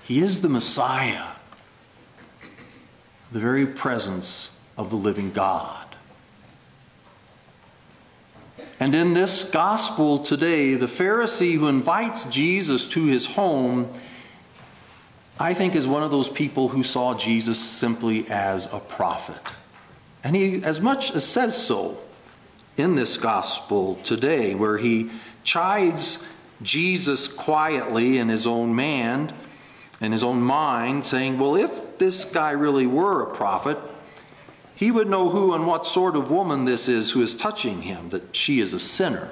He is the Messiah, the very presence of the living God. And in this gospel today, the Pharisee who invites Jesus to his home, I think, is one of those people who saw Jesus simply as a prophet. And he as much as says so in this gospel today, where he chides Jesus quietly in his own mind, saying, well, if this guy really were a prophet, he would know who and what sort of woman this is who is touching him, that she is a sinner.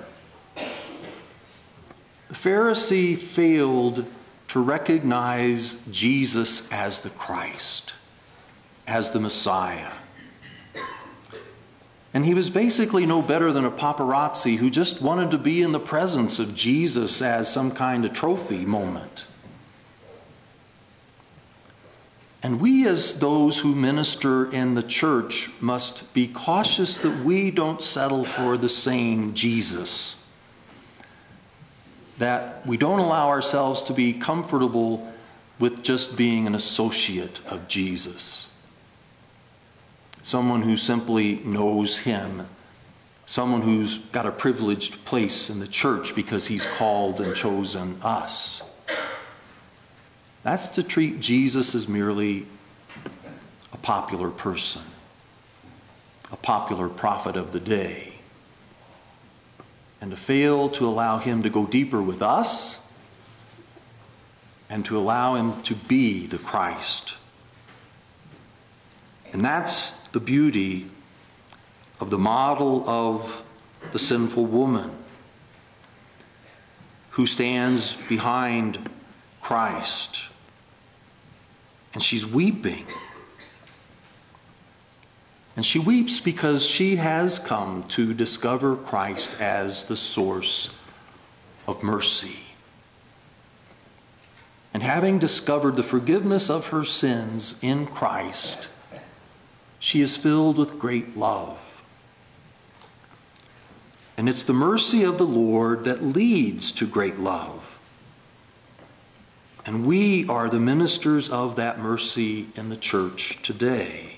The Pharisee failed to recognize Jesus as the Christ, as the Messiah. And he was basically no better than a paparazzi who just wanted to be in the presence of Jesus as some kind of trophy moment. And we, as those who minister in the church, must be cautious that we don't settle for the same Jesus. That we don't allow ourselves to be comfortable with just being an associate of Jesus. Someone who simply knows him. Someone who's got a privileged place in the church because he's called and chosen us. That's to treat Jesus as merely a popular person, a popular prophet of the day, and to fail to allow him to go deeper with us and to allow him to be the Christ. And that's the beauty of the model of the sinful woman who stands behind Christ. And she's weeping. And she weeps because she has come to discover Christ as the source of mercy. And having discovered the forgiveness of her sins in Christ, she is filled with great love. And it's the mercy of the Lord that leads to great love. And we are the ministers of that mercy in the church today.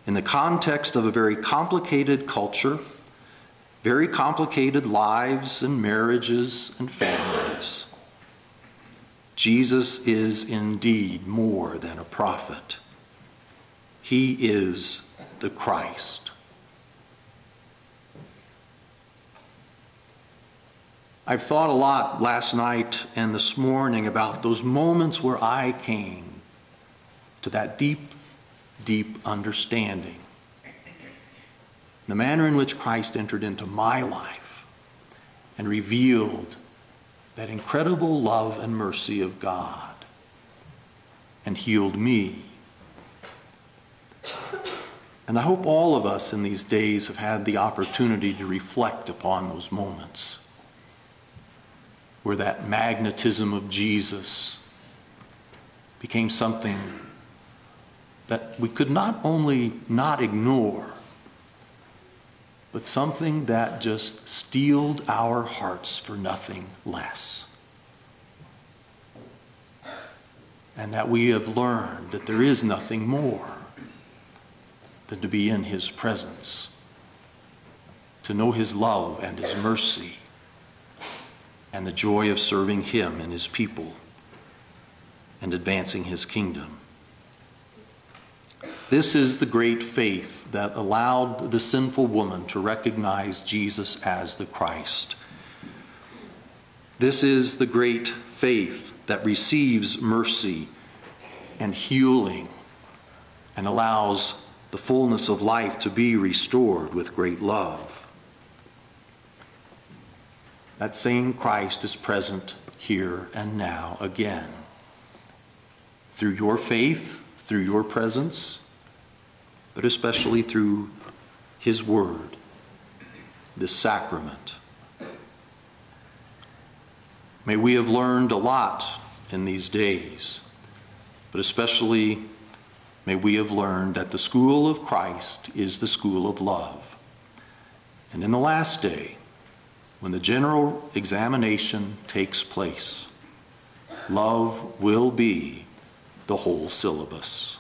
In the context of a very complicated culture, very complicated lives and marriages and families, Jesus is indeed more than a prophet. He is the Christ. I've thought a lot last night and this morning about those moments where I came to that deep, deep understanding. The manner in which Christ entered into my life and revealed that incredible love and mercy of God and healed me. And I hope all of us in these days have had the opportunity to reflect upon those moments where that magnetism of Jesus became something that we could not only not ignore, but something that just steeled our hearts for nothing less. And that we have learned that there is nothing more than to be in his presence, to know his love and his mercy, and the joy of serving him and his people and advancing his kingdom. This is the great faith that allowed the sinful woman to recognize Jesus as the Christ. This is the great faith that receives mercy and healing and allows the fullness of life to be restored with great love. That same Christ is present here and now again. Through your faith, through your presence, but especially through his word, this sacrament. May we have learned a lot in these days, but especially may we have learned that the school of Christ is the school of love. And in the last day, when the general examination takes place, Love will be the whole syllabus.